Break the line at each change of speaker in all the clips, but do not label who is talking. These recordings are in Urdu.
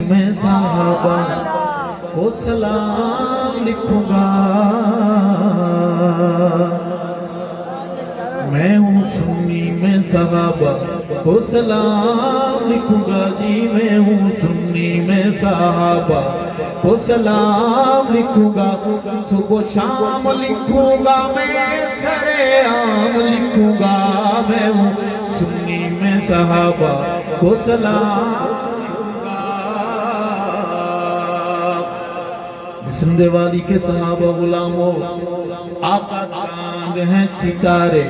میں صحابہ کو سلام لکھوں گا، میں ہوں سنی میں صحابہ کو سلام لکھوں گا جی، میں ہوں سنی میں صحابہ کو سلام لکھوں گا، صبح شام لکھوں گا، میں سر عام لکھوں گا، میں ہوں سنی میں صحابہ کو سلام لکھوں گا۔ سندھ والی کے صحابہ غلاموں، آقا چاند ہیں ستارے،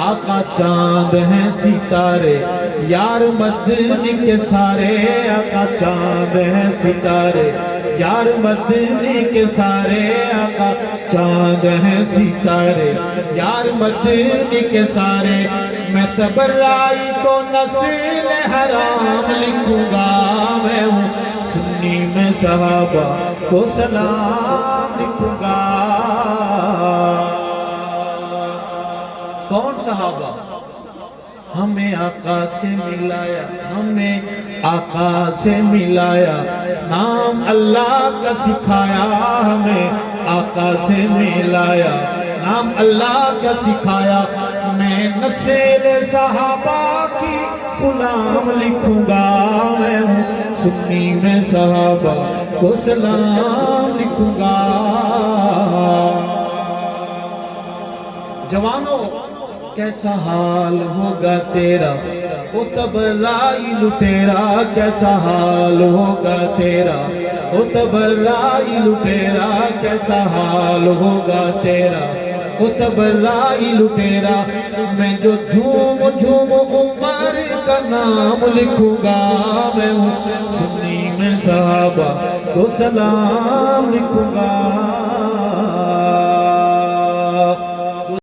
آقا چاند ہیں ستارے، یار مدنی کے سارے، آقا چاند ہیں ستارے، یار مدنی کے سارے، آقا چاند ہیں ستارے، یار مدنی کے سارے، میں تبرائی کو نسل حرام لکھوں گا، میں ہوں سنی میں صحابہ کو سلام لکھوں گا۔ کون صحابہ؟ ہمیں آقا سے ملایا، ہمیں آقا سے ملایا، نام اللہ کا سکھایا، ہمیں آقا سے ملایا، نام اللہ کا سکھایا، میں نسل صحابہ کی غلام لکھوں گا، میں ہوں سنی میں صحابہ کو سلام لکھوں گا۔ جوانوں کیسا حال ہوگا تیرا، او تبرائی لٹیرا، کیسا حال ہوگا تیرا، او تبرائی لٹیرا، کیسا حال ہوگا تیرا، او تبرائی لٹیرا، میں جو جھوم جھوم عمر کا نام لکھوں گا، میں ہوں سنی میں صحابہ کو سلام لکھوں گا۔